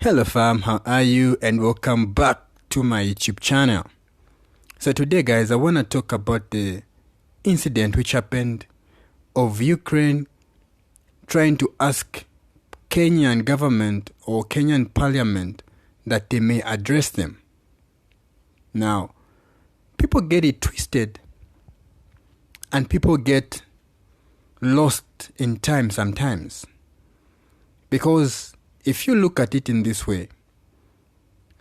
Hello fam, how are you? And welcome back to my YouTube channel. So today guys, I want to talk about the incident which happened of Ukraine trying to ask Kenyan government or Kenyan parliament that they may address them. Now, people get it twisted and people get lost in time sometimes. Because if you look at it in this way,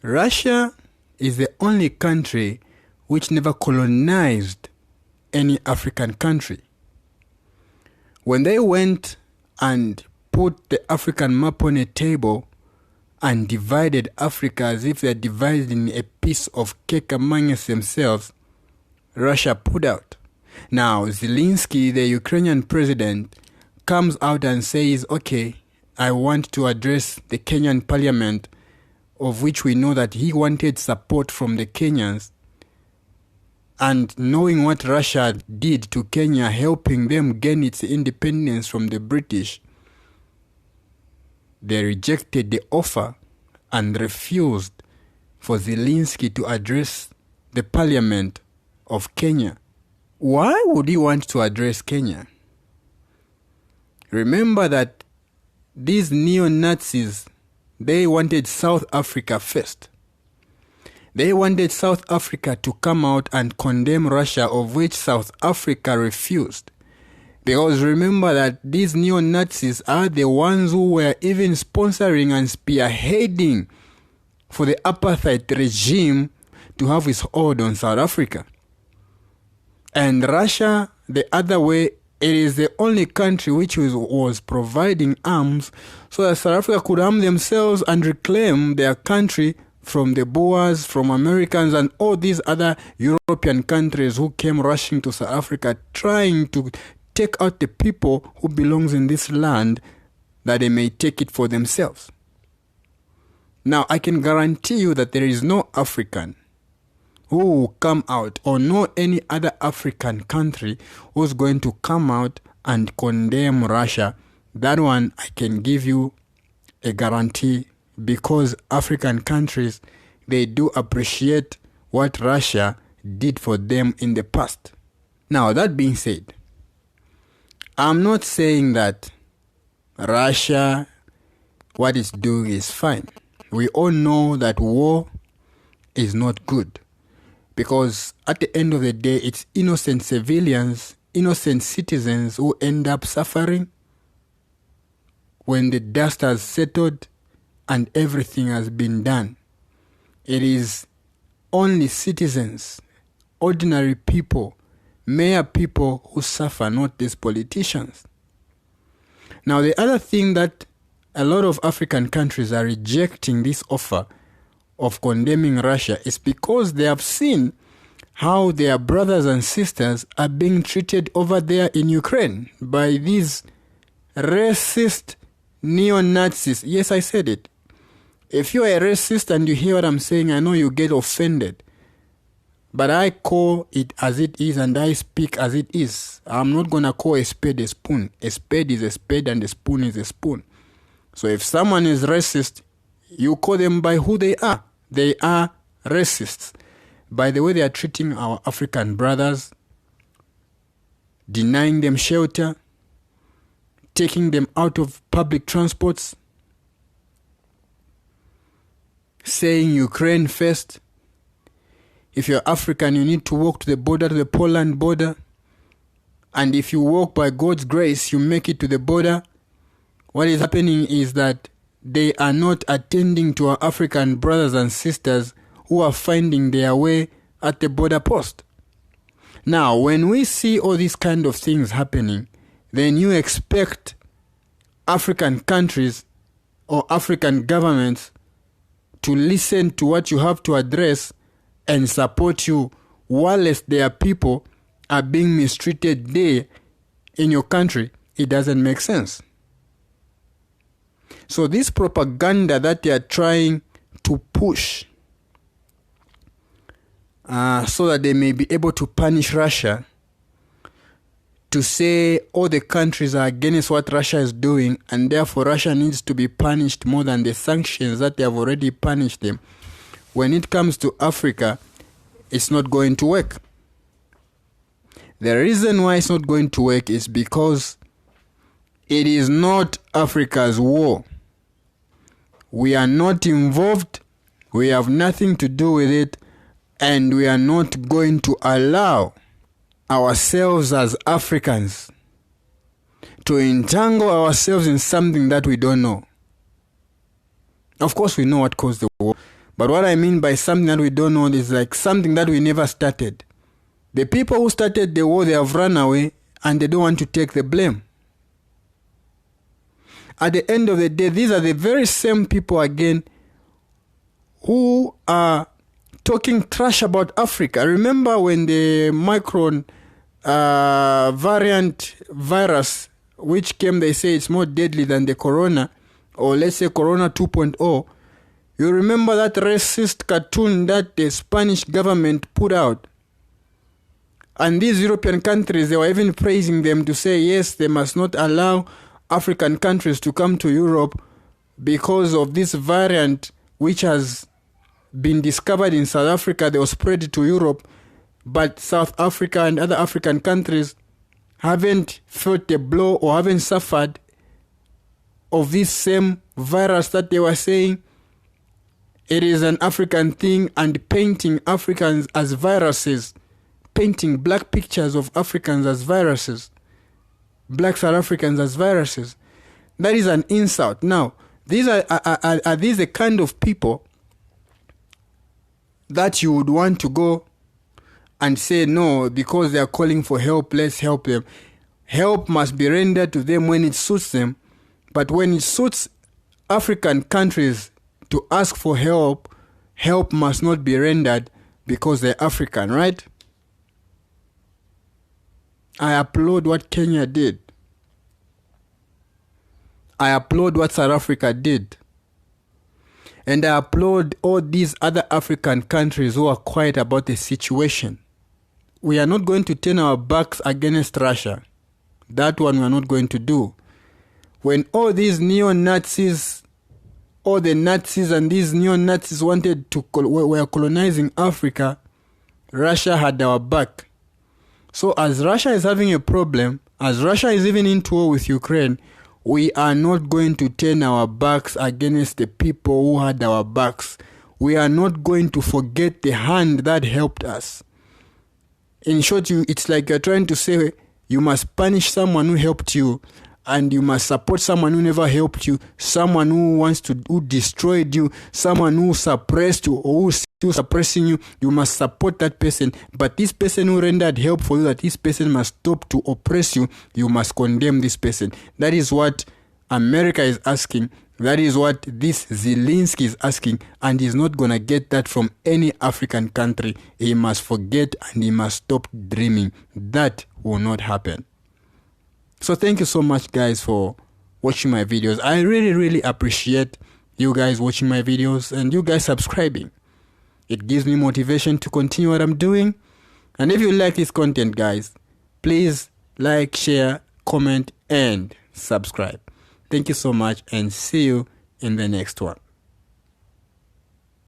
Russia is the only country which never colonized any African country. When they went and put the African map on a table and divided Africa as if they're dividing a piece of cake among themselves, Russia pulled out. Now, Zelensky, the Ukrainian president, comes out and says, okay, I want to address the Kenyan parliament, of which we know that he wanted support from the Kenyans. And knowing what Russia did to Kenya, helping them gain its independence from the British, they rejected the offer and refused for Zelensky to address the parliament of Kenya. Why would he want to address Kenya? Remember that these neo-Nazis, they wanted South Africa first. They wanted South Africa to come out and condemn Russia, of which South Africa refused. Because remember that these neo-Nazis are the ones who were even sponsoring and spearheading for the apartheid regime to have its hold on South Africa. And Russia, the other way, it is the only country which was providing arms so that South Africa could arm themselves and reclaim their country from the Boers, from Americans, and all these other European countries who came rushing to South Africa trying to take out the people who belongs in this land that they may take it for themselves. Now, I can guarantee you that there is no African who will come out, or no any other African country who's going to come out and condemn Russia. That one I can give you a guarantee, because African countries, they do appreciate what Russia did for them in the past. Now, that being said, I'm not saying that Russia, what it's doing is fine. We all know that war is not good. Because at the end of the day, it's innocent civilians, innocent citizens who end up suffering when the dust has settled and everything has been done. It is only citizens, ordinary people, mere people who suffer, not these politicians. Now, the other thing that a lot of African countries are rejecting this offer of condemning Russia is because they have seen how their brothers and sisters are being treated over there in Ukraine by these racist neo-Nazis. Yes, I said it. If you are a racist and you hear what I'm saying, I know you get offended. But I call it as it is and I speak as it is. I'm not going to call a spade a spoon. A spade is a spade and a spoon is a spoon. So if someone is racist, you call them by who they are. They are racists. By the way they are treating our African brothers, denying them shelter, taking them out of public transports, saying Ukraine first. If you're African, you need to walk to the border, to the Poland border. And if you walk by God's grace, you make it to the border. What is happening is that they are not attending to our African brothers and sisters who are finding their way at the border post. Now, when we see all these kind of things happening, then you expect African countries or African governments to listen to what you have to address and support you, whilst their people are being mistreated there in your country. It doesn't make sense. So this propaganda that they are trying to push so that they may be able to punish Russia to say all the countries are against what Russia is doing and therefore Russia needs to be punished more than the sanctions that they have already punished them. When it comes to Africa, it's not going to work. The reason why it's not going to work is because it is not Africa's war. We are not involved, we have nothing to do with it, and we are not going to allow ourselves as Africans to entangle ourselves in something that we don't know. Of course, we know what caused the war, but what I mean by something that we don't know is like something that we never started. The people who started the war, they have run away and they don't want to take the blame. At the end of the day, these are the very same people again who are talking trash about Africa. Remember when the Micron variant virus, which came, they say it's more deadly than the corona, or let's say corona 2.0. You remember that racist cartoon that the Spanish government put out? And these European countries, they were even praising them to say, yes, they must not allow African countries to come to Europe because of this variant which has been discovered in South Africa. They were spread to Europe, but South Africa and other African countries haven't felt the blow or haven't suffered of this same virus that they were saying it is an African thing, and painting Africans as viruses, painting black pictures of Africans as viruses, black South Africans as viruses. That is an insult. Now, these are these the kind of people that you would want to go and say, no, because they are calling for help, let's help them. Help must be rendered to them when it suits them. But when it suits African countries to ask for help, help must not be rendered because they're African, right? I applaud what Kenya did. I applaud what South Africa did. And I applaud all these other African countries who are quiet about the situation. We are not going to turn our backs against Russia. That one we are not going to do. When all these neo-Nazis, all the Nazis and these neo-Nazis were colonizing Africa, Russia had our back. So as Russia is having a problem, as Russia is even into war with Ukraine, we are not going to turn our backs against the people who had our backs. We are not going to forget the hand that helped us. In short, it's like you're trying to say you must punish someone who helped you, and you must support someone who never helped you, someone who destroyed you, someone who suppressed you or who's still suppressing you. You must support that person. But this person who rendered help for you, that this person must stop to oppress you, you must condemn this person. That is what America is asking. That is what this Zelensky is asking, and he's not going to get that from any African country. He must forget and he must stop dreaming. That will not happen. So thank you so much, guys, for watching my videos. I really appreciate you guys watching my videos and you guys subscribing. It gives me motivation to continue what I'm doing. And if you like this content, guys, please like, share, comment, and subscribe. Thank you so much, and see you in the next one.